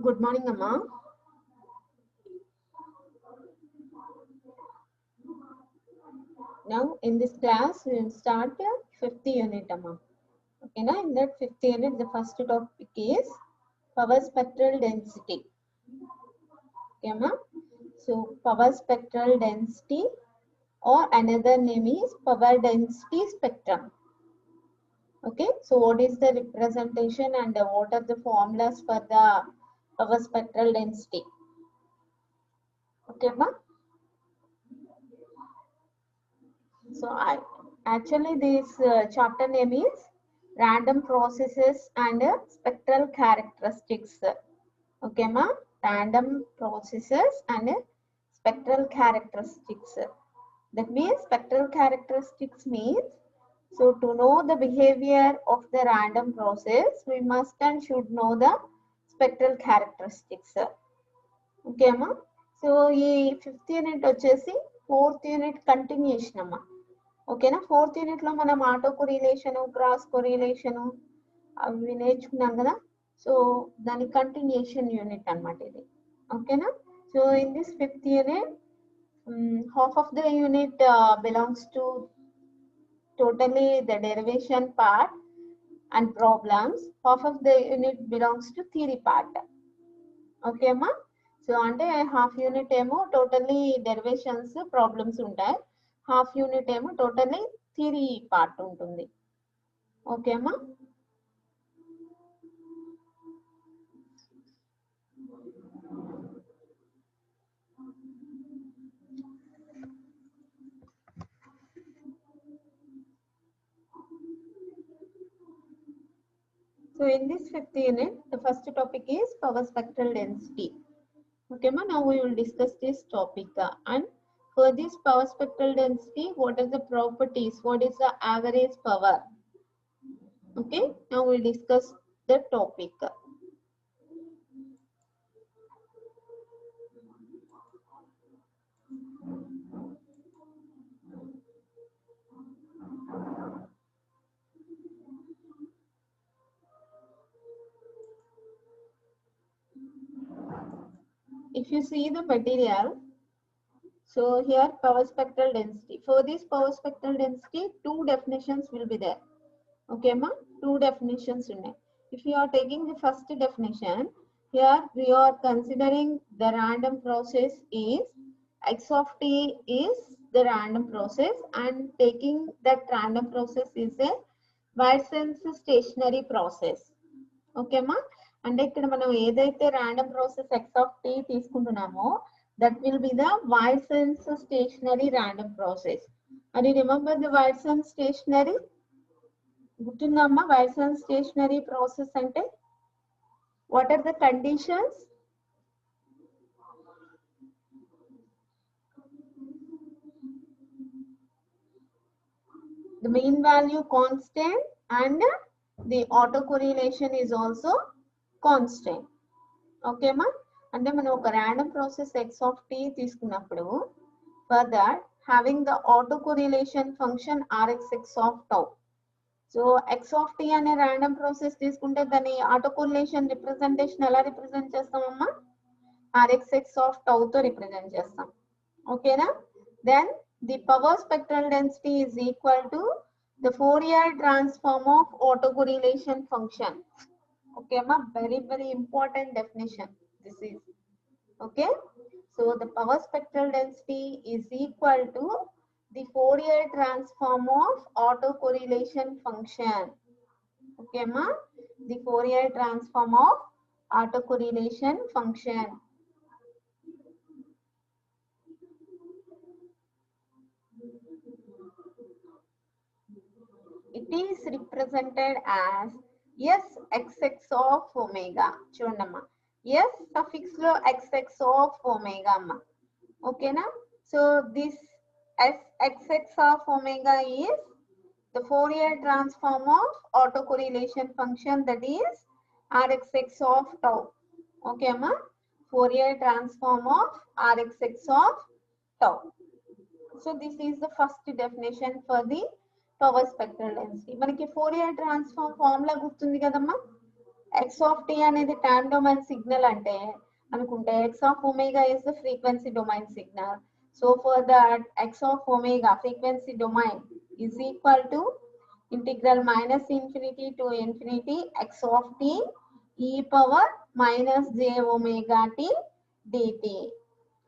Good morning, Amma. Now, in this class, we will start the fifth unit, Amma. Okay, now in that fifth unit, the first topic is power spectral density. Okay, Amma. So, power spectral density, or another name is power density spectrum. Okay, so what is the representation and what are the formulas for the power spectral density? Okay, Amma. So actually this chapter name is random processes and spectral characteristics. Okay, ma? Random processes and spectral characteristics. That means spectral characteristics means, so to know the behavior of the random process, we must and should know the spectral characteristics. Okay, ma? So ఈ fifth unit వచ్చేసి fourth unit continuation అమ్మా. ఓకేనా, fourth unit లో మనం auto correlation, cross correlation అవి నేర్చుకున్నాం కదా. So దాని కంటిన్యూషన్ యూనిట్ అన్నమాట ఇది. ఓకేనా, so in this fifth unit half of the unit belongs to totally the derivation part and problems. Half of the unit belongs to theory part. Okay అమ్మా. So అంటే half unit ఏమో totally derivations problems ఉంటాయి, half unit ఏమో totally theory part ఉంటుంది. Okay అమ్మా. So in this fifth unit, the first topic is power spectral density. Okay ma, now we will discuss this topic and for this power spectral density, what are the properties, what is the average power? Okay, now we will discuss the topic. If you see the material, so here power spectral density. For this power spectral density, two definitions will be there. Okay ma, two definitions in it. If you are taking the first definition, here we are considering the random process is x of t is the random process, and taking that random process is a Weissen's stationary process. Okay మా, అంటే ఇక్కడ మనం ఏదైతే random process x of t తీసుకుంటున్నామో that will be the Weissen's stationary random process. అది remember the Weissen's stationary, గుర్తుందమ్మా? Weissen's stationary process అంటే what are the conditions? The mean value constant and the autocorrelation is also constant. Okay మా, అంటే మనం ఒక random process x of t తీసుకున్నప్పుడు for that having the autocorrelation function rxx of tau. So x of t అనే random process తీసుకుంటే దాని autocorrelation representation ఎలా represent చేస్తామమ్మా? rxx of tau తో రిప్రజెంట్ చేస్తాం. ఓకేనా, then the power spectral density is equal to the Fourier transform of autocorrelation function. Okay ma, very very important definition this is. Okay, so the power spectral density is equal to the Fourier transform of autocorrelation function. Okay ma, the Fourier transform of autocorrelation function. It is represented as s xx of omega. చూడమ్మా, s suffix లో xx of omega అమ్మా. ఓకేనా, so this s xx of omega is the Fourier transform of autocorrelation function, that is rxx of tau. Okay అమ్మా, Fourier transform of rxx of tau. So this is the first definition for the power spectral density. మనకి Fourier transform formula గుర్తుంది కదమ్మా, x of t అనేది time domain signal అంటే అనుకుంటే x of omega is the frequency domain signal. So for that x of omega frequency domain is equal to integral minus infinity to infinity x of t e power minus j omega t dt.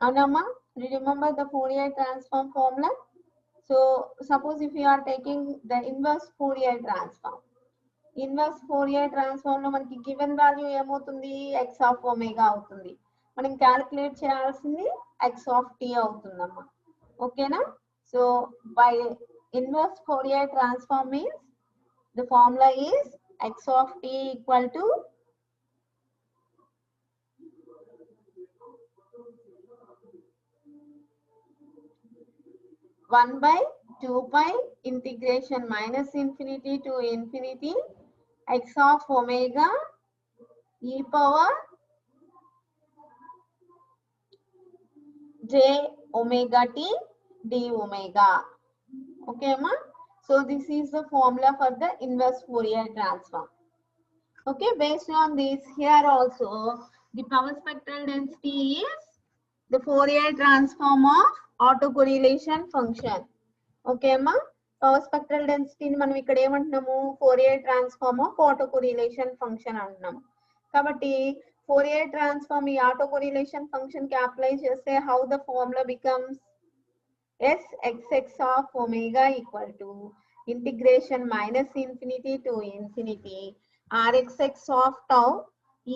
Anama, do you remember the Fourier transform formula? So suppose if you are taking the inverse Fourier transform. Inverse Fourier transform లో మనకి given value ఏమవుతుంది x of omega అవుతుంది. మనం calculate చేయాల్సింది x of t అవుతుందమ్మా. ఓకేనా? So by inverse Fourier transform means the formula is x of t equal to one by 2 pi integration minus infinity to infinity x of omega e power j omega t d omega. Okay ma? So this is the formula for the inverse Fourier transform. Okay, based on this, here also the power spectral density is the Fourier transform of autocorrelation function. Okay అమ్మా, power spectral డెన్సిటీని మనం ఇక్కడ ఏమంటున్నాము Fourier transform of auto correlation function అంటున్నాము. కాబట్టి Fourier transform ఈ auto correlation function కి apply చేస్తే how the formula becomes s x x of omega equal to integration minus infinity to infinity r x x of tau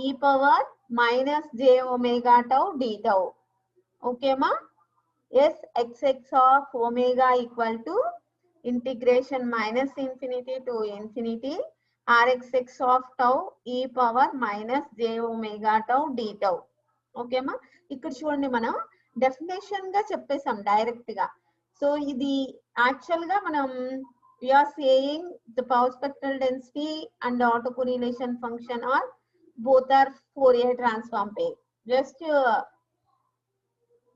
e power minus j omega tau d tau. ఓకేమా? S xx of omega equal to integration minus infinity to infinity rxx of tau e power minus j omega tau d tau. Okay మా, ఇక్కడ చూడండి మనం definition గా చెప్పేసాం direct గా. So ఇది actual గా మనం we are saying the power spectral density and autocorrelation function are both are Fourier transform pair. Just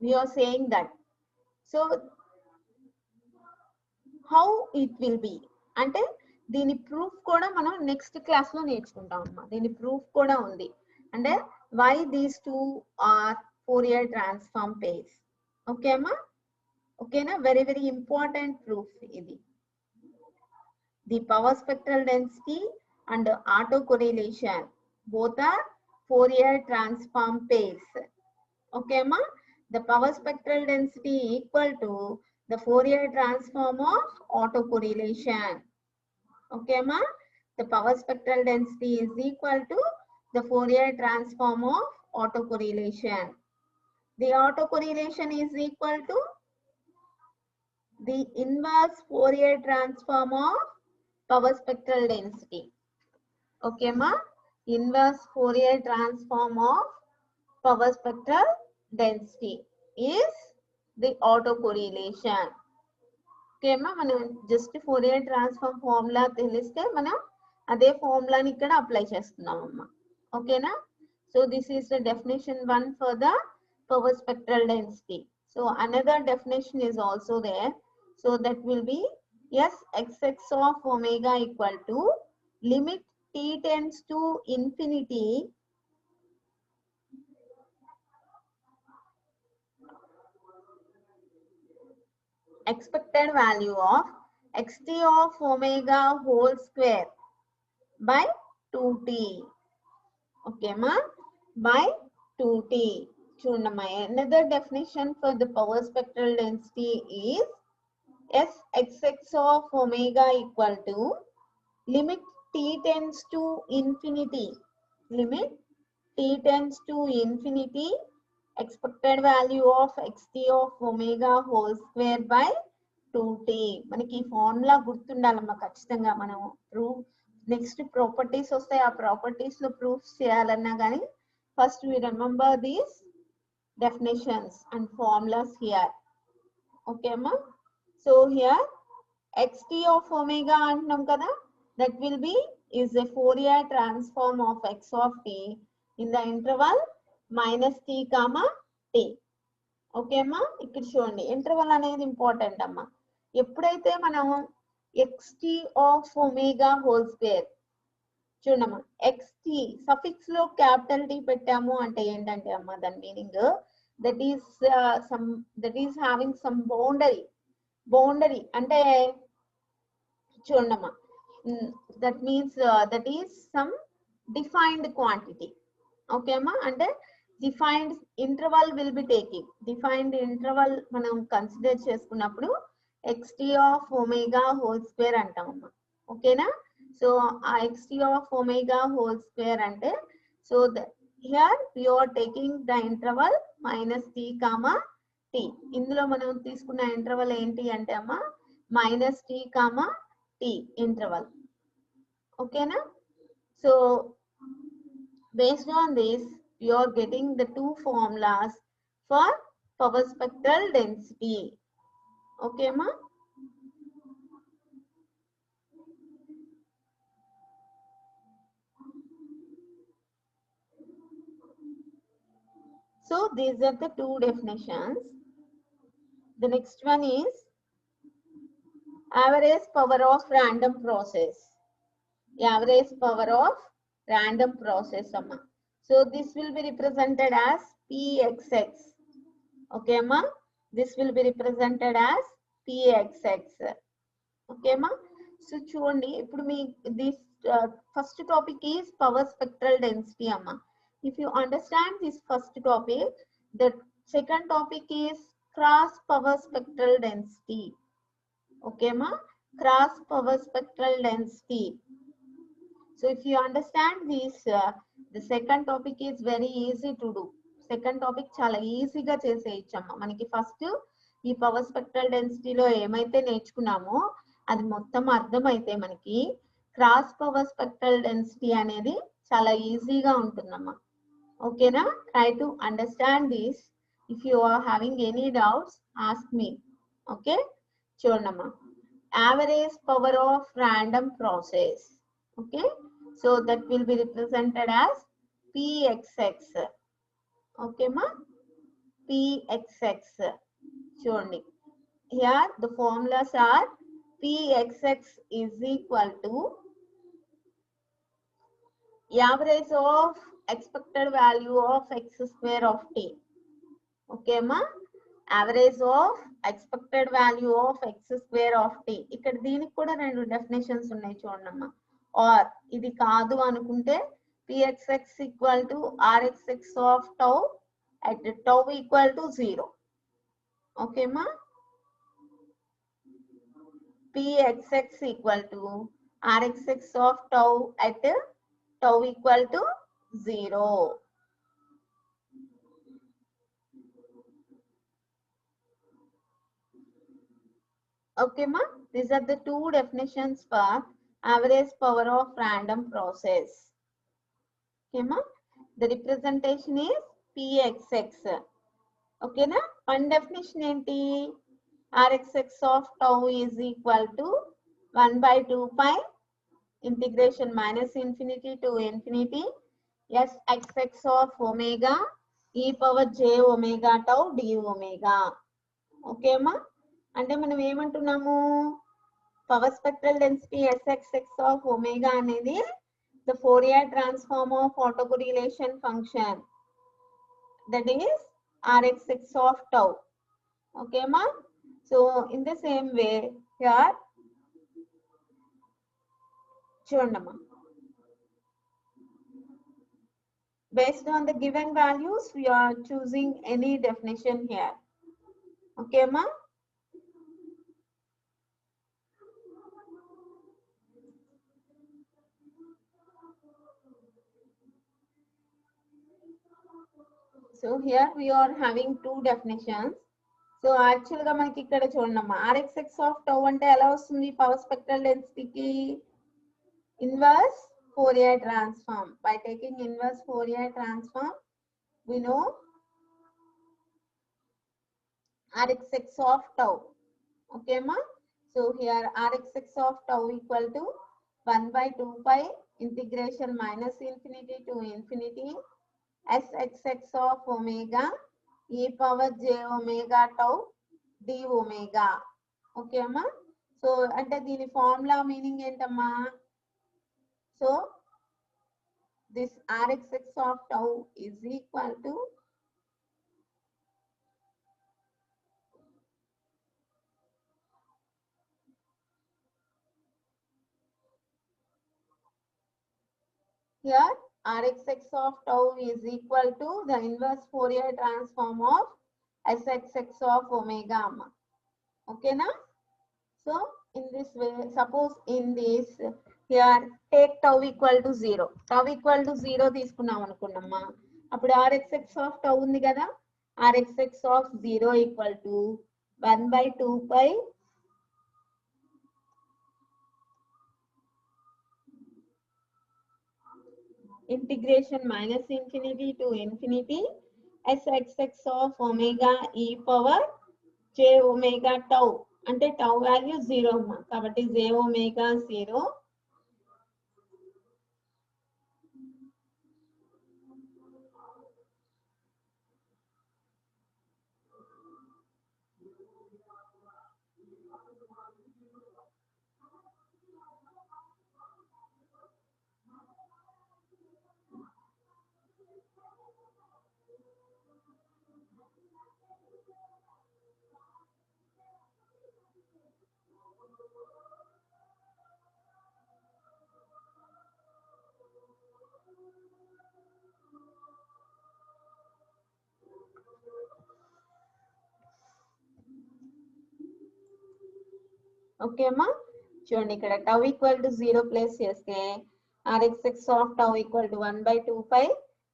we are saying that. So how it will be అంటే దీని ప్రూఫ్ కూడా మనం next class లో నేర్చుకుంటాం అమ్మా. దీని ప్రూఫ్ కూడా ఉంది అంటే why these two are Fourier transform pairs. Okay అమ్మా? ఓకేనా? వెరీ వెరీ ఇంపార్టెంట్ ప్రూఫ్ ఇది. The power spectral density and auto correlation both are Fourier transform pairs. Okay అమ్మా? The power spectral density equal to the Fourier transform of autocorrelation. Okay ma? The power spectral density is equal to the Fourier transform of autocorrelation. The autocorrelation is equal to the inverse Fourier transform of power spectral density. Okay ma? Inverse Fourier transform of power spectral density is the autocorrelation. Okay ma, మనం just Fourier transform formula తెలిస్తే మనం అదే ఫార్ములాని ఇక్కడ apply చేస్తున్నాం అమ్మా. ఓకేనా? So this is the definition 1 for the power spectral density. So another definition is also there. So that will be s xx of omega equal to limit t tends to infinity expected value of xt of omega whole square by 2t. Okay ma? By 2t. Chundama. Another definition for the power spectral density is s xx of omega equal to limit t tends to infinity. Limit t tends to infinity expected value of xt of omega whole square by 2t. మనకి formula గుర్తుండాలమ్మా ఖచ్చితంగా. మనం proof next properties వస్తాయి, ఆ properties లో proof చేయాలన్నా కానీ first we remember these definitions and formulas here. Okay అమ్మా? So here xt of omega అంటున్నాం కదా, that will be is a Fourier transform of x of t in the interval minus t comma t. Okay అమ్మా? ఇక్కడ చూడండి interval అనేది important అమ్మా. ఎప్పుడైతే మనం xt of omega whole square చూడమ్మా, ఎక్స్టీ సఫిక్స్ లో క్యాపిటల్ టీ పెట్టాము అంటే ఏంటంటే అమ్మా దాని meaning that is some that is having some boundary అంటే చూడమ్మా, that means that is some defined quantity. Okay అమ్మా, అంటే defined interval will be taking. Defined interval మనం కన్సిడర్ చేసుకున్నప్పుడు x t of omega whole square అంటామమ్మా. ఓకేనా? సో ఆ x t of omega whole square అంటే so here you are taking the interval minus t comma tea. ఇందులో మనం తీసుకున్న ఇంటర్వల్ ఏంటి అంటే అమ్మా minus t comma t interval. ఓకేనా? So based on this you are getting the two formulas for power spectral density. Okay ma? So these are the two definitions. The next one is average power of random process. Average power of random process amma. So this will be represented as Pxx. Okay ma? This will be represented as Pxx. Okay ma? So చూడండి ఇప్పుడు మీ this first topic is power spectral density amma. If you understand this first topic, the second topic is cross power spectral density. Okay ma? Cross power spectral density. So if you understand this, the second topic is very easy to do. Second topic చాలా ఈజీగా చేసేయచ్చమ్మా. మనకి first ఈ power spectral డెన్సిటీలో ఏమైతే నేర్చుకున్నామో అది మొత్తం అర్థమైతే మనకి cross power spectral density అనేది చాలా ఈజీగా ఉంటుందమ్మా. ఓకేనా? Try to understand this. If you are having any doubts ask me. Okay, చూడమ్మా, average power of random process. Okay, so that will be represented as Pxx. Okay ma? Pxx. చూడండి, here the formulas are Pxx is equal to average of expected value of x square of t. Okay ma? Average of expected value of x square of t. ఇక్కడ దీనికి కూడా రెండు definitions ఉన్నాయి చూడమ్మా. Are ఇది కాదు అనుకుంటే Pxx equal to Rxx of tau at tau equal to 0. Okay ma? Pxx equal to Rxx of tau at tau equal to 0. Okay ma? These are the two definitions for average power of random process. Okay ma? The representation is Pxx. Okay na? One definition enti Rxx of tau is equal to 1 by 2 pi integration minus infinity to infinity Sxx of omega e power j omega tau d omega. Okay ma? అంటే మనం ఏమంటున్నాము, power spectral density Sxx of omega అనేది the Fourier transform of autocorrelation function, that is Rxx of tau. Okay ma? So in the same way here చూడమ్మా, based on the given values we are choosing any definition here. Okay ma? So here we are having two definitions. So actually గా మనకి ఇక్కడ చూడమ్మా, Rxx of tau అంటే ఎలా వస్తుంది power spectral డెన్సిటీకి? Inverse Fourier transform. By taking inverse Fourier transform we know Rxx of tau. Okay ma? So here Rxx of tau equal to 1 by 2 pi integration minus infinity to infinity Sxx of omega e power j omega tau d omega. Okay అమ్మా? So అంటే దీని formula meaning ఏంటమ్మా? So this Rxx of tau is equal to here Rxx of tau is equal to the inverse Fourier transform of Sxx of omega. Okay, na? So in this way, suppose in this here take tau equal to 0. Tau equal to 0 తీసుకున్నాం అనుకున్నామా అప్పుడు Rxx of tau ఉంది కదా Rxx of 0 equal to 1 by 2 pi integration minus infinity to infinity Sxx of omega e power j omega tau అంటే tau value 0 అమ్మా కాబట్టి j omega 0 okay అమ్మా చూడండి ఇక్కడ టౌ ఈక్వల్ టు 0 ప్లేస్ చేస్తే Rxx of tau equal to 1 by 2 pi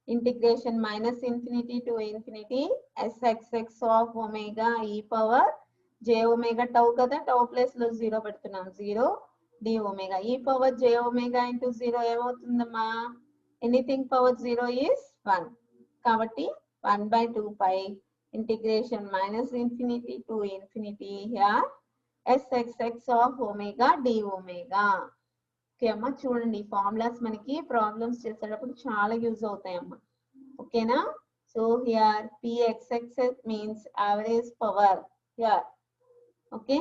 integration minus infinity to infinity Sxx of omega e power j omega tau కదా tau place లో 0 పెడుతున్నాం 0 d omega e power j omega into 0 ఏమవుతుందమ్మా anything power 0 is 1 కాబట్టి 1 by 2 pi integration minus infinity to infinity here Sxx of omega d omega. Okay అమ్మా చూడండి formulas మనకి problems చేసేటప్పుడు చాలా యూజ్ అవుతాయి అమ్మా ఓకేనా so here pxx means average power here okay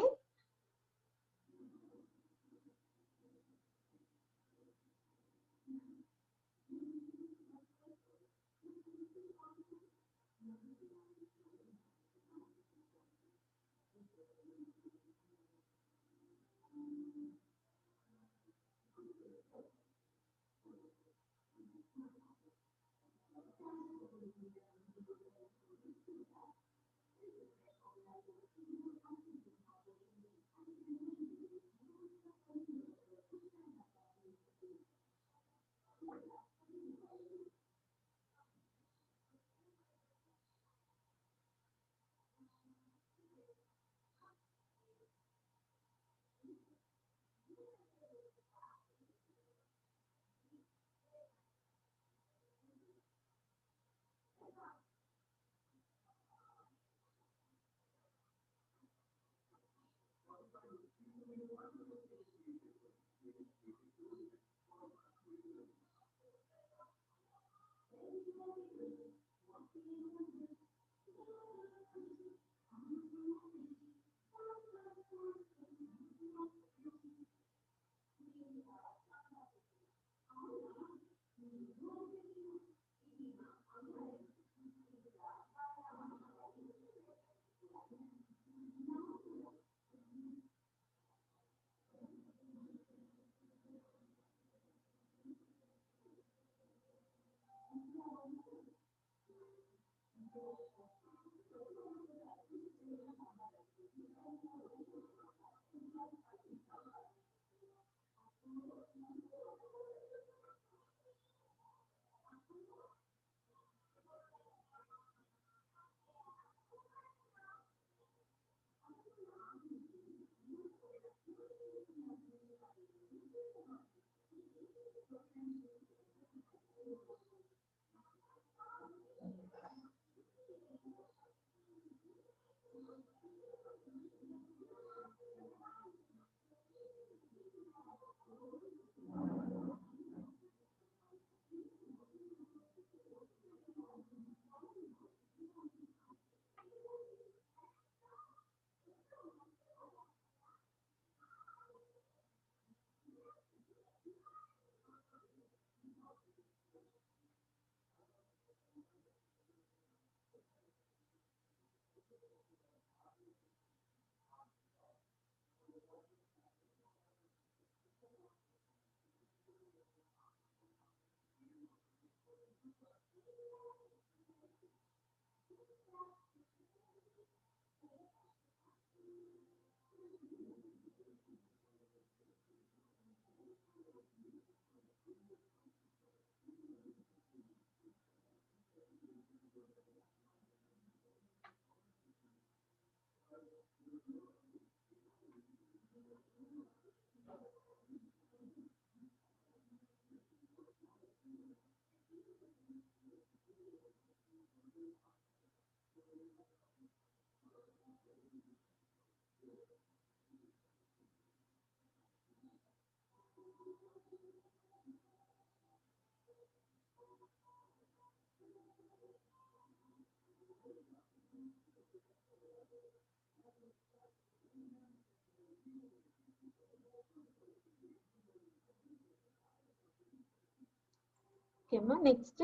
Okay, ma. Next,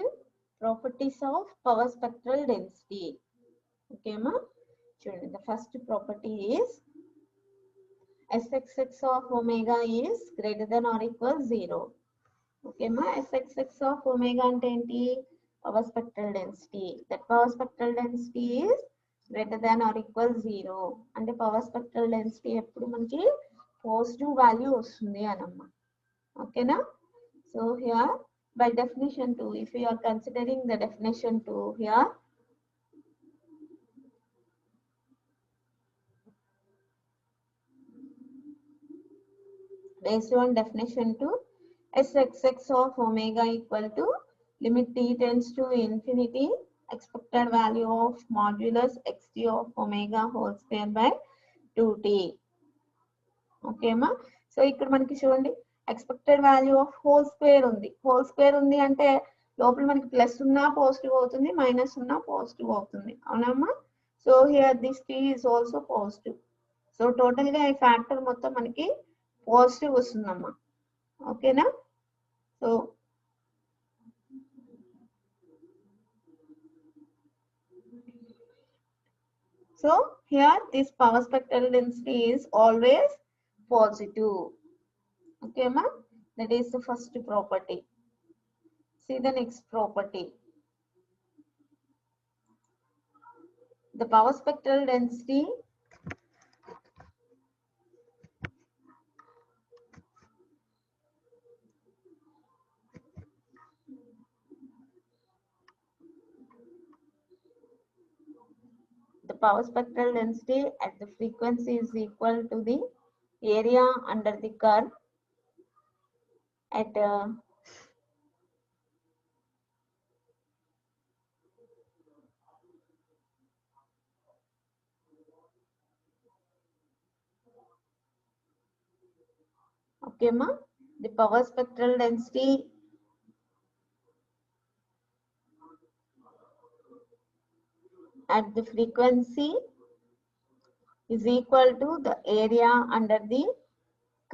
properties of power spectral density. Okay, ma. The first property is Sxx of omega is greater than or equal 0. Okay, ma. Sxx of omega అంటే ఏంటి? Power spectral density. That power spectral density is greater than or equal 0. అంటే power spectral density ఎప్పుడు మనకి positive value వస్తుంది అనమ్మ. ఓకేనా? So here by definition 2, if you are considering the definition 2 here, based on definition 2, Sxx of omega equal to limit t tends to infinity expected value of modulus xt of omega whole square by 2t. Okay మా. So ఇక్కడ మనకి చూడండి expected value of whole square ఉంది. Whole square ఉంది అంటే లోపల మనకి plus ఉన్నా పాజిటివ్ అవుతుంది, మైనస్ ఉన్నా పాజిటివ్ అవుతుంది. అవునమ్మా? So here this t is also positive. So total గా ఈ ఫ్యాక్టర్ మొత్తం మనకి పాజిటివ్ వస్తుందమ్మా. ఓకేనా? So here this power spectral density is always positive. Okay, ma'am. That is the first property. See the next property. The power spectral density at the frequency is equal to the area under the curve at okay, ma. The power spectral density at the frequency is equal to the area under the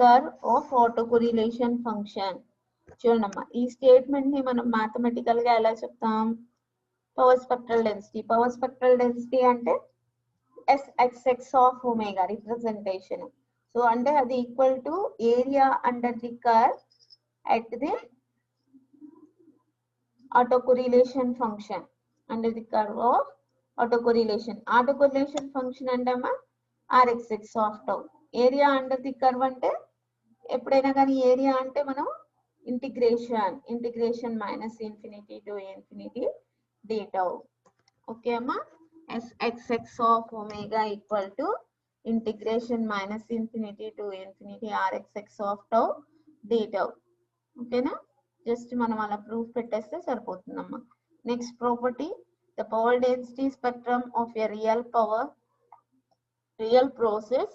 curve of autocorrelation function. చూడమ్మా, ఈ statement ని మనం mathematical గా ఎలా చెప్తాం? Power spectral density. Power spectral density అంటే Sxx of omega representation. So అంటే అది equal to area under the curve at the autocorrelation function, under the curve of autocorrelation. Autocorrelation function అంటమ్మా Rxx of tau. Area under the curve అంటే ఎప్పుడైనా కానీ area అంటే మనం integration minus infinity to infinity d tau. Okay అమ్మా. Sxx of omega equal to integration minus infinity to infinity Rxx of tau d tau. ఓకేనా? Just మనం అలా proof పెట్టేస్తే సరిపోతుందమ్మా. Next property, the power density spectrum of a real process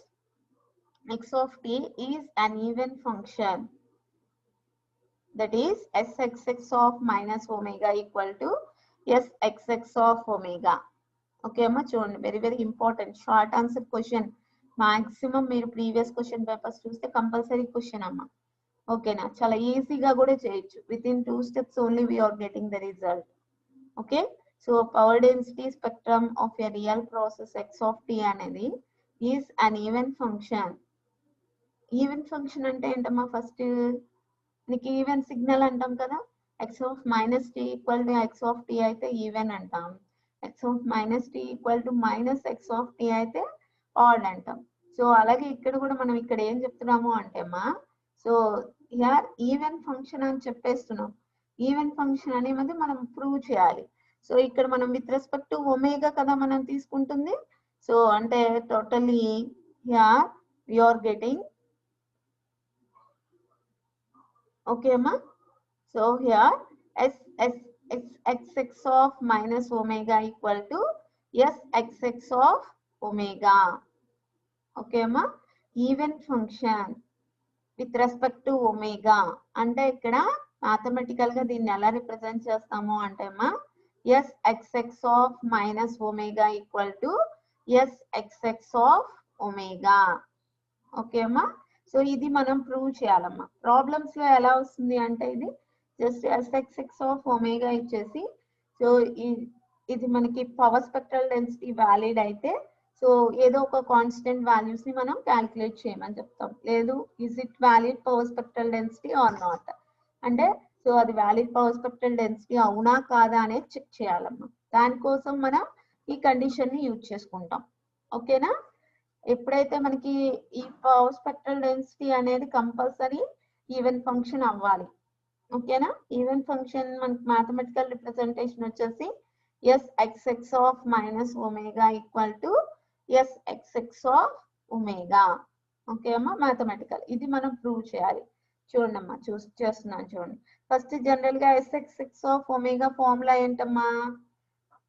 x of t is an even function, that is Sxx of minus omega equal to Sxx of omega. Okay అమ్మా. చూడండి, very very important short answer question. Maximum మీరు previous question papers చూస్తే compulsory question అమ్మా. ఓకేనా? చాలా ఈజీగా కూడా చేయొచ్చు. Within 2 steps only we are getting the result. Okay. So power density spectrum of a real process x of t అనేది is an even function. Even function అంటే ఏంటమ్మా? ఫస్ట్ నీకు ఈవెన్ సిగ్నల్ అంటాం కదా. X of minus t equal to X of t అయితే even అంటాం. X of minus t equal to minus x of t అయితే odd అంటాం. సో అలాగే ఇక్కడ కూడా మనం ఇక్కడ ఏం చెప్తున్నాము అంటే అమ్మా, సో హియర్ ఈవెన్ ఫంక్షన్ అని చెప్పేస్తున్నాం. ఈవెన్ ఫంక్షన్ అనేది మనం ప్రూవ్ చేయాలి. సో ఇక్కడ మనం విత్ రెస్పెక్ట్ టు ఒమేగా కదా మనం తీసుకుంటుంది. సో అంటే totally here we are getting okay అమ్మా. So here xx of minus omega equal to sxx of omega. Okay అమ్మా. Even function with respect to omega అంటే ఇక్కడ మ్యాథమెటికల్ గా దీన్ని ఎలా రిప్రజెంట్ చేస్తాము అంటే అమ్మా sxx of minus omega equal to sxx of omega. Okay అమ్మా. సో ఇది మనం ప్రూవ్ చేయాలమ్మా. ప్రాబ్లమ్స్ లో ఎలా వస్తుంది అంటే ఇది జస్ట్ sxx of omega ఇచ్చేసి సో ఇది మనకి పవర్ స్పెక్ట్రల్ డెన్సిటీ వ్యాలిడ్ అయితే సో ఏదో ఒక కాన్స్టెంట్ వాల్యూస్ ని మనం క్యాల్కులేట్ చేయమని చెప్తాం. లేదు is it valid power spectral density or not అంటే సో అది వ్యాలిడ్ పవర్ స్పెక్ట్రల్ డెన్సిటీ అవునా కాదా అనేది చెక్ చేయాలమ్మా. దానికోసం మనం ఈ కండిషన్ ని యూజ్ చేసుకుంటాం. ఓకేనా. ఎప్పుడైతే మనకి ఈ పవర్ స్పెక్ట్రల్ డెన్సిటీ అనేది కంపల్సరీ ఈవెన్ ఫంక్షన్ అవ్వాలి. ఓకేనా. ఈవెన్ ఫంక్షన్ మనకి మ్యాథమెటికల్ రిప్రజెంటేషన్ వచ్చేసి sxx of minus omega equal to sxx of omega. Okay అమ్మా. మ్యాథమెటికల్ ఇది మనం ప్రూవ్ చేయాలి. చూడండి అమ్మా చేస్తున్నాను చూడండి. ఫస్ట్ జనరల్ గా sxx of omega ఫార్ములా ఏంటమ్మా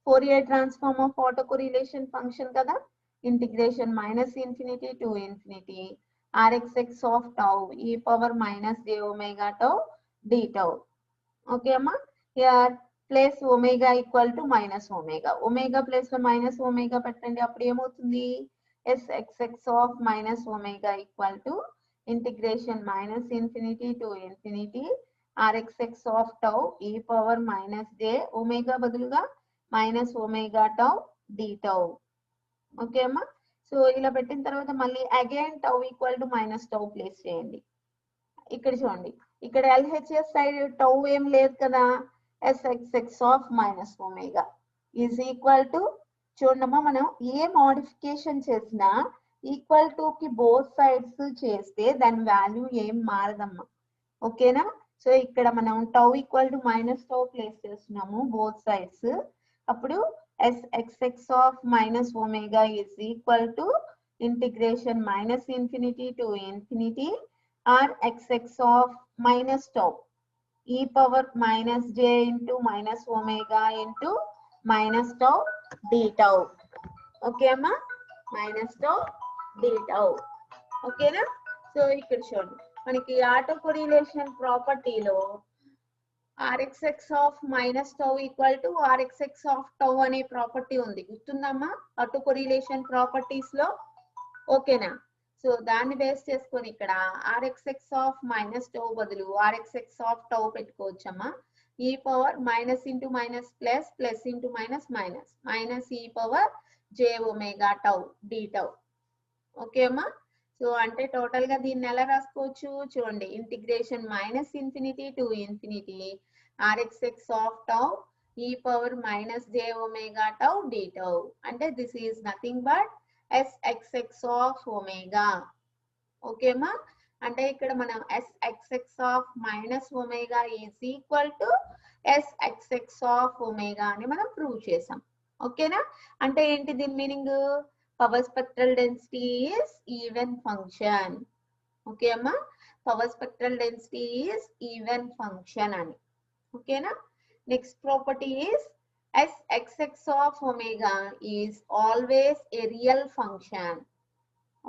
Fourier transform of autocorrelation function కదా. Integration minus infinity to infinity rxx of tau e power minus j omega tau d tau. Okay అమ్మా. Here place omega equal to minus omega. Omega place లో minus omega పెట్టండి. అప్పుడు ఏమవుతుంది sxx of minus omega equal to integration minus infinity to infinity rxx of tau e power minus j omega బదులుగా minus omega tau d tau. Okay అమ్మా. So ఇలా పెట్టిన తర్వాత మళ్ళీ again tau equal to minus tau place చేయండి. ఇక్కడ చూడండి ఇక్కడ LHS సైడ్ టౌ ఏం లేదు కదా. sxx of minus omega is equal to చూడమ్మా మనం ఏ మోడిఫికేషన్ చేసినా ఈక్వల్ టు కి బోత్ సైడ్స్ చేస్తే దాని వాల్యూ ఏం మారదమ్మా. ఓకేనా. సో ఇక్కడ మనం tau equal to minus tau place చేస్తున్నాము బోత్ సైడ్స్. అప్పుడు sxx of minus omega is equal to integration minus infinity to infinity rxx of minus tau e power minus j into minus omega into minus tau d tau. Okay అమ్మా. Minus tau d tau. ఓకేనా. So ఇక్కడ చూడండి మనకి autocorrelation ప్రాపర్టీలో rxx of minus tau equal to rxx of tau అనే property ఉంది గుర్తుందమ్మా auto correlation properties లో. ఓకేనా. సో దాన్ని బేస్ చేసుకొని ఇక్కడ rxx of minus tau బదులు rxx of tau పెట్టుకోవచ్చమ్మా. e power minus into minus plus plus into minus minus minus e power j omega tau d tau. Okay అమ్మా. So అంటే total గా దీన్ని ఎలా రాసుకోవచ్చు చూడండి. Integration minus infinity to infinity rxx of tau e power minus j omega tau d tau అంటే this is nothing but sxx of omega. Okay అమ్మా. అంటే ఇక్కడ మనం sxx of minus omega is equal to sxx of omega అని మనం prove చేసాం. ఓకేనా. అంటే ఏంటి దీని meaning power spectral density is even function. Okay అమ్మా. Power spectral density is even function అని. ఓకేనా. Next property is sxx of omega is always a real function.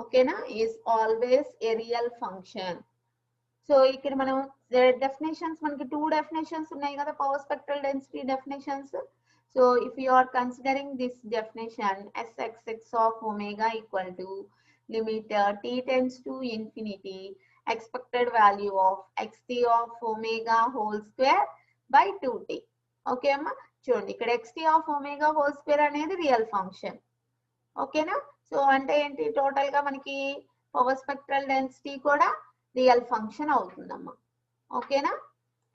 ఓకేనా. is always a real function. So ఇక్కడ మనం definitions మనకి 2 definitions ఉన్నాయి కదా power spectral density definitions. So if you are considering this definition sxx of omega equal to limit t tends to infinity expected value of xt of omega whole square by 2t. Okay అమ్మా. చూడండి ఇక్కడ xt of omega whole square అనేది real function. ఓకేనా. So అంటే ఏంటి total గా మనకి power spectral density కూడా రియల్ ఫంక్షన్ అవుతుందమ్మా. ఓకేనా.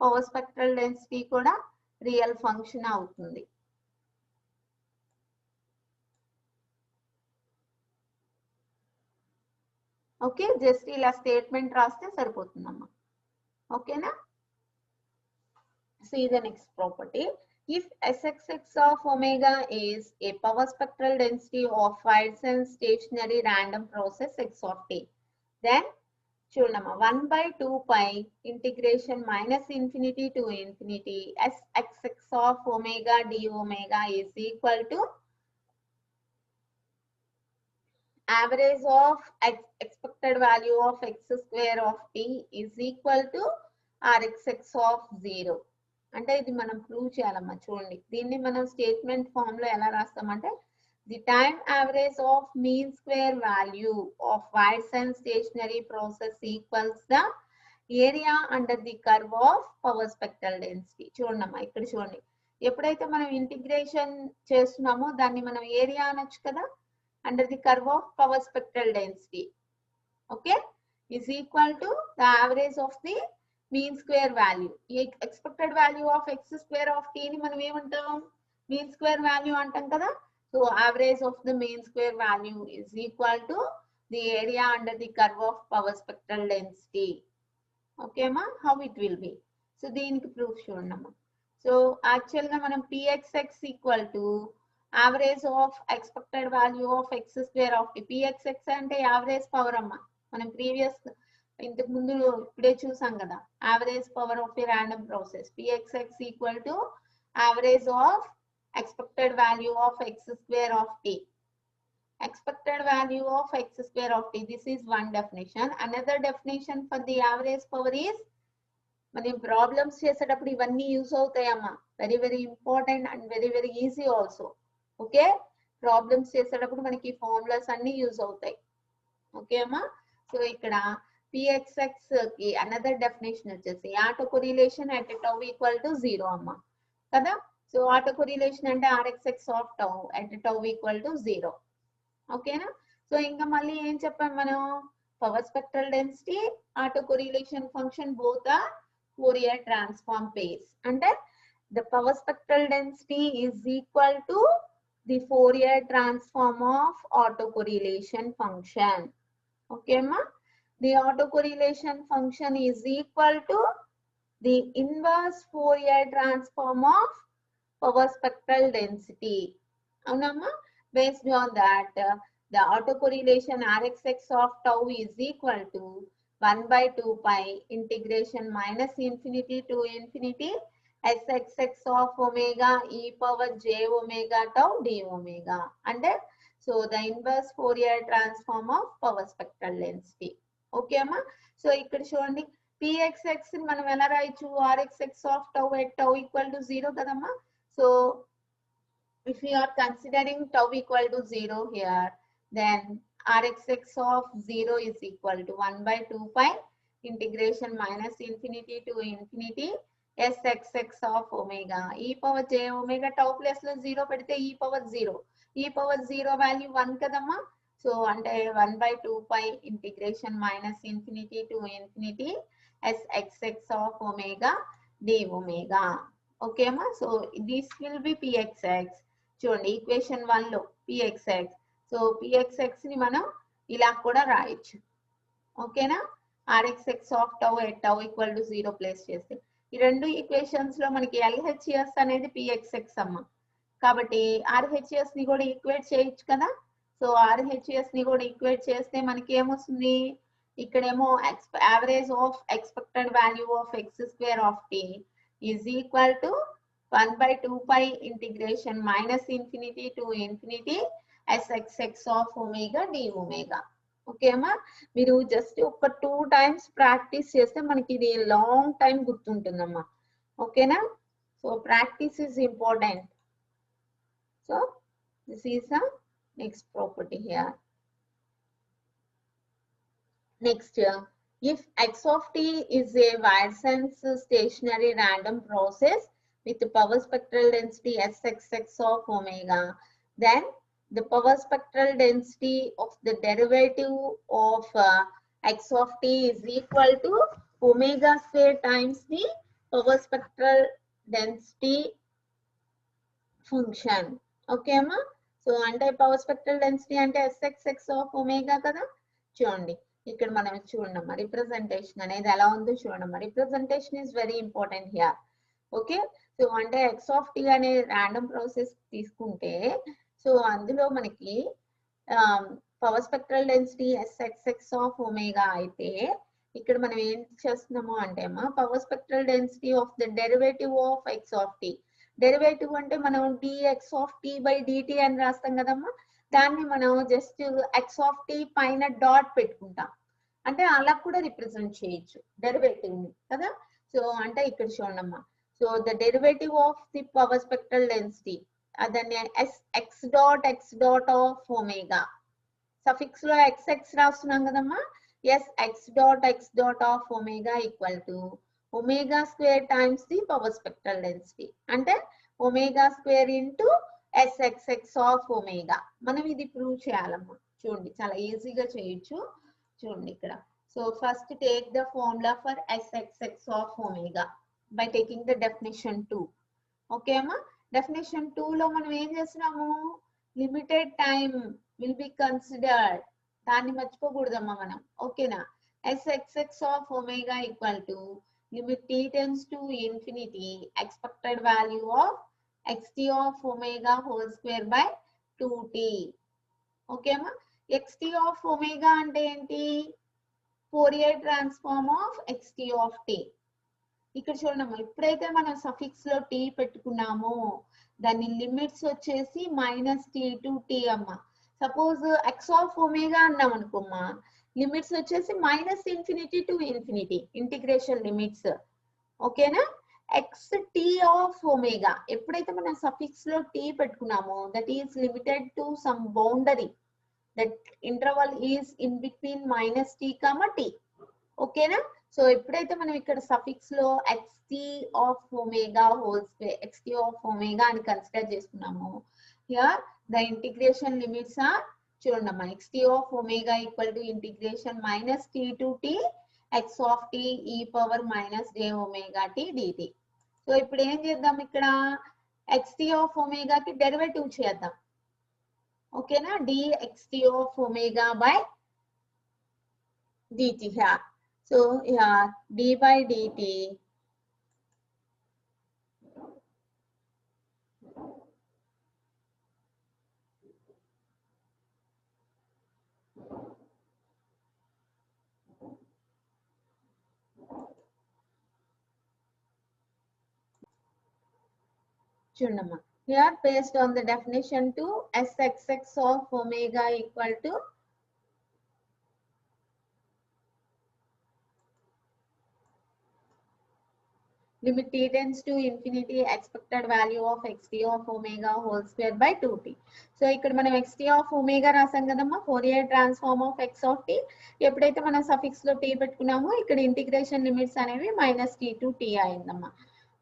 పవర్ స్పెక్ట్రల్ డెన్సిటీ కూడా రియల్ ఫంక్షన్ అవుతుంది. ఓకే. జస్ట్ ఇలా స్టేట్మెంట్ రాస్తే సరిపోతుందమ్మా. Okay na? See the next property. If Sxx of omega is a power spectral density of Fridson stationary random process x of t, then చూడమ్మా 1/2 pi integration minus infinity to infinity Sxx of omega d omega is equal to average of expected value of x square of t is equal to Rxx of 0. అంటే ఇది మనం prove చేయాలమ్మా. చూడండి, దీన్ని మనం statement form లో ఎలా రాస్తామంటే the time average of mean square value of Fridson stationary process equals the area under the curve of power spectral density. చూడమ్మా, ఇక్కడ చూడండి, ఎప్పుడైతే మనం ఇంటిగ్రేషన్ చేస్తున్నామో దాన్ని మనం ఏరియా అనొచ్చు కదా, under the curve of power spectral density, okay, is equal to the average of the mean square value. Expected value of x square of t ni manam emantam mean square value antam kada. So average of the mean square value is equal to the area under the curve of power spectral density. Okay ma, how it will be? So deeniki proof chudamma. So actually ga manam pxx equal to average of expected value of x square of t. pxx ante average power amma. మనం previous ఇంతకు ముందు ఇప్పుడే చూసాం కదా, average power of the random process pxx equal to average of expected value of x square of t. Expected value of x square of t, this is one definition. Another definition for the average power is, మనం problems చేసేటప్పుడు ఇవన్నీ use అవుతాయమ్మా, very very important and very very easy also. Okay, problems చేసేటప్పుడు మనకి formulas అన్ని use అవుతాయి. Okay అమ్మా, so ఇక్కడ pxx కి అనదర్ డెఫినేషన్ వచ్చేసి auto correlation at tau equal to 0 అమ్మా కదా. సో ఆటో కొరిలేషన్ అంటే rxx of tau at tau equal to 0. ఓకేనా? సో ఇంకా మళ్ళీ ఏం చెప్పాం మనం, power spectral density, auto correlation function both are Fourier transform pairs. అంటే the power spectral density is equal to the Fourier transform of autocorrelation function. Okay ma, the autocorrelation function is equal to the inverse Fourier transform of power spectral density. Avunamma, based on that the autocorrelation Rxx of tau is equal to 1/2 pi integration minus infinity to infinity Sxx of omega e power j omega tau d omega. And so the inverse Fourier transform of power spectral density. Okay amma, so ikkada chudandi pxx ni manam ela rayachu, Rxx of tau at tau equal to 0 kadamma. So if we are considering tau equal to 0 here, then Rxx of 0 is equal to 1/2 pi integration minus infinity to infinity Sxx of omega e power j omega tau plus లో 0 పెడితే e power 0, e power 0 value 1 కదమ్మా. So అంటే 1/2 pi integration minus infinity to infinity Sxx of omega d omega. Okay అమ్మా, so this will be pxx. చూడండి equation 1 లో pxx. So pxx ని మనం ఇలా కూడా రాయొచ్చు. ఓకేనా, Rxx of tau at tau equal to 0 place చేస్తే ఈ రెండు ఈక్వేషన్స్ లో మనకి LHS అనేది pxx అమ్మ, కాబట్టి RHS ని కూడా ఈక్వేట్ చేయొచ్చు కదా. సో RHS ని కూడా ఈక్వేట్ చేస్తే మనకి ఏమొస్తుంది, ఇక్కడేమో average of expected value of x square of t is equal to 1/2 pi integration minus infinity to infinity Sxx of omega d omega. Okay అమ్మా, మీరు జస్ట్ ఒక 2 times ప్రాక్టీస్ చేస్తే మనకి ఇది లాంగ్ టైం గుర్తుంటుందమ్మా. ఓకేనా, so practice is important. So this is the next property here. Next, if x of t is a Wirson's stationary random process with power spectral density Sxx of omega, then the power spectral density of the derivative of x of t is equal to omega square times the power spectral density function. Okay amma, so ante power spectral density ante Sxx of omega kada. చూడండి ఇక్కడ మనం చూడమ్మా representation అనేది ఎలా ఉందో చూడమ్మా. Representation is very important here. Okay, so అంటే x of t అనే ర్యాండమ్ ప్రాసెస్ తీసుకుంటే సో అందులో మనకి power spectral density s x x of omega అయితే ఇక్కడ మనం ఏం చేస్తున్నాము అంటే అమ్మా power spectral density of the derivative of x of t. Derivative అంటే మనం d x of t by d t అని రాస్తాం కదమ్మా, దాన్ని మనం జస్ట్ ఎక్స్ ఆఫ్ టీ పైన డాట్ పెట్టుకుంటాం, అంటే అలా కూడా రిప్రజెంట్ చేయొచ్చు డెరివేటివ్ ని కదా. సో అంటే ఇక్కడ చూడమ్మా, so the derivative of the power spectral density అదన్ని x dot of omega, suffix లో ఎక్స్ రాస్తున్నాం కదమ్మా, x dot of omega equal to omega square times the power spectral density, అంటే omega square into s x x of omega. మనం ఇది prove చేయాలమ్మా. చూడండి చాలా ఈజీగా చేయొచ్చు. చూడండి ఇక్కడ, so first take the formula for s x x of omega by taking the definition 2. Okay అమ్మా, డెఫినేషన్ 2 లో మనం ఏం చేస్తున్నాము, limited time will be considered, దాన్ని మర్చిపోకూడదమ్మా మనం. ఓకేనా, s x x of omega equal to limit t tends to infinity expected value of xt of omega whole square by 2t. Okay అమ్మా, xt of omega అంటే ఏంటి, Fourier transform of xt of t. ఇక్కడ చూడమ్మా, ఎప్పుడైతే మనం సఫిక్స్ లో t పెట్టుకున్నామో దాని limits వచ్చేసి -t to t అమ్మా. సపోజ్ x ఆఫ్ ఒమేగా అన్నాం అనుకోమ్మా, లిమిట్స్ వచ్చేసి -∞ to ∞, ఇంటిగ్రేషన్ లిమిట్స్. ఓకేనా, ఎక్స్ టీ ఆఫ్ ఒమేగా ఎప్పుడైతే మనం సఫిక్స్ లో t పెట్టుకున్నామో that is limited to some boundary, that interval is in between -t, t. ఓకేనా, సో ఎప్పుడైతే మనం ఇక్కడ సఫిక్స్ లో xt of omega whole square xt of omega అని కన్సిడర్ చేసుకున్నాము, here the integration limits are చూడమ్మా xt of omega equal to integration -t to t x of t e power j omega t dt. So ఇప్పుడు ఏం చేద్దాం, ఇక్కడ xt of omega కి derivative చేద్దాం. ఓకేనా, dxt of omega by dt here. So here d by dt చూడమ్మా, here based on the definition to sxx of omega equal to limit t tends to infinity expected value of xt of omega whole square by 2t. So ఇక్కడ మనం xt of omega రాసాం కదమ్మా, Fourier transform of x of t. ఎప్పుడైతే మనం suffix లో t పెట్టుకున్నామో ఇక్కడ integration limits అనేవి -t to t అయిందమ్మా.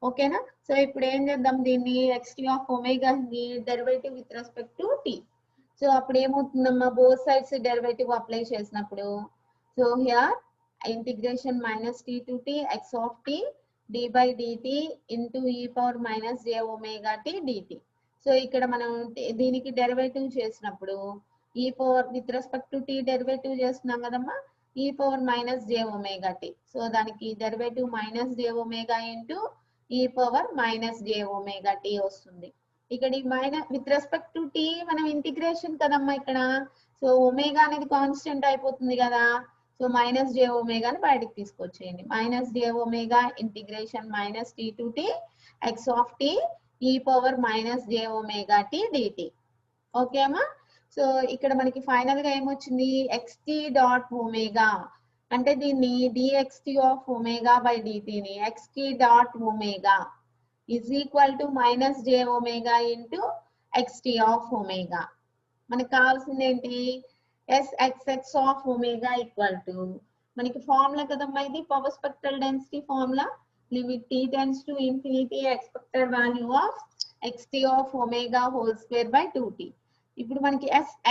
ఓకేనా, సో ఇప్పుడు ఏం చేద్దాం, దీన్ని xt ఆఫ్ ఒమేగా ని derivative with respect to t. So అప్పుడు ఏమవుతుందమ్మా, బోత్ సైడ్స్ డెరివేటివ్ అప్లై చేసినప్పుడు, so here integration -t to t x of t d by dt into e power j omega t dt. So ఇక్కడ మనం దీనికి derivative చేసినప్పుడు e power with respect to t derivative చేస్తున్నాం కదమ్మా, e power j omega t. So దానికి derivative j omega into e power j omega t వస్తుంది. ఇక్కడ with respect to t మనం ఇంటిగ్రేషన్ కదమ్మా ఇక్కడ, సో ఒమేగా అనేది కాన్స్టెంట్ అయిపోతుంది కదా, సో j omega ని బయటికి తీసుకొచ్చేయండి. j omega integration -t to t x of t e power j omega t dt. Okay అమ్మా, సో ఇక్కడ మనకి ఫైనల్ గా ఏమొచ్చింది, xt డాట్ ఒమేగా అంటే దీన్ని dxt of omega by dt ని xt dot omega is equal to j omega into xt of omega. మనకి కావాల్సింది ఏంటి, sxx of omega equal to మనకి ఫార్ములా కదమ్మా ఇది power spectral density formula, limit t tends to infinity expected value of xt of omega whole square by 2t. ఇప్పుడు మనకి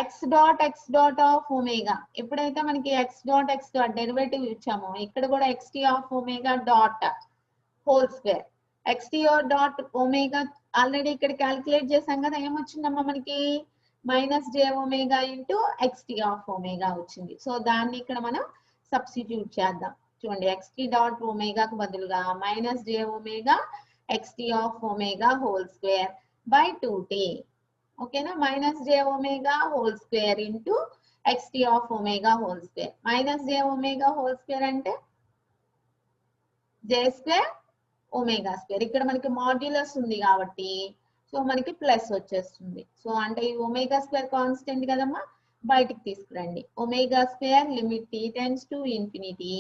x dot of omega, ఎప్పుడైతే మనకి x డాట్ డెరివేటివ్ ఇచ్చామో ఇక్కడ కూడా xt of omega dot whole square, xt dot omega already ఇక్కడ calculate చేసాం కదా, ఏమొచ్చిందమ్మా మనకి j omega into xt of omega వచ్చింది. సో దాన్ని ఇక్కడ మనం సబ్స్టిట్యూట్ చేద్దాం. చూడండి xt డాట్ ఒమేగాకు బదులుగా minus j omega xt of omega whole square by 2t. ఓకేనా, minus j omega whole square into xt of omega whole square. Minus j omega whole square అంటే j square omega square. ఇక్కడ మనకి modulus ఉంది కాబట్టి so మనకి plus వచ్చేస్తుంది. So అంటే ఈ ఒమేగా స్క్వేర్ కాన్స్టెంట్ కదమ్మా, బయటికి తీసుకురండి. Omega square limit t tends to infinity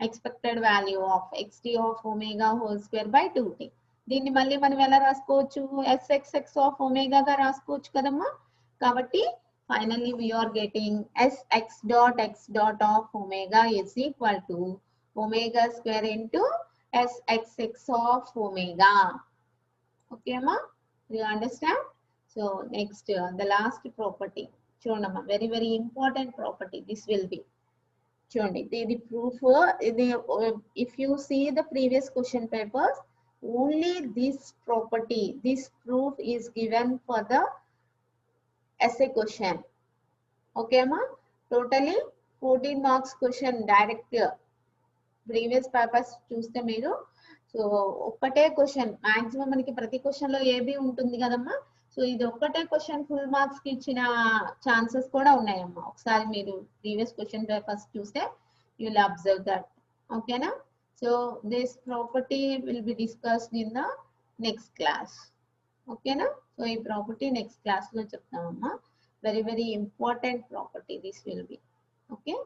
expected value of xt of omega whole square by 2t. దీన్ని మళ్ళీ మనం ఎలా రాసుకోవచ్చు, sxx ఆఫ్ ఒమేగా గా రాసుకోవచ్చు కదమ్మా. కాబట్టి finally we are getting sx dot x dot of omega is equal to omega square into sxx of omega. Okay ma, do you understand? So next the last property చూడమ్మా, very important property this will be. చూడండి ఇది proof. ఇది if you see the previous question papers, only this property, this proof is given for the essay question. Okay ma, totally 14 marks question direct previous papers చూస్తే మీరు. So ఒక్కటే question maximum మనకి ప్రతి question లో AB ఉంటుంది కదమ్మా. So ఇది ఒక్కటే క్వశ్చన్ ఫుల్ మార్క్స్ కి ఇచ్చిన ఛాన్సెస్ కూడా ఉన్నాయమ్మా. ఒకసారి మీరు ప్రీవియస్ క్వశ్చన్ పేపర్స్ చూస్తే యూ విల్ అబ్జర్వ్ దట్. ఓకేనా, so this property will be discussed in the next class. ఓకేనా, సో ఈ ప్రాపర్టీ నెక్స్ట్ క్లాస్ లో చెప్తామమ్మా. very important property this will be. Okay.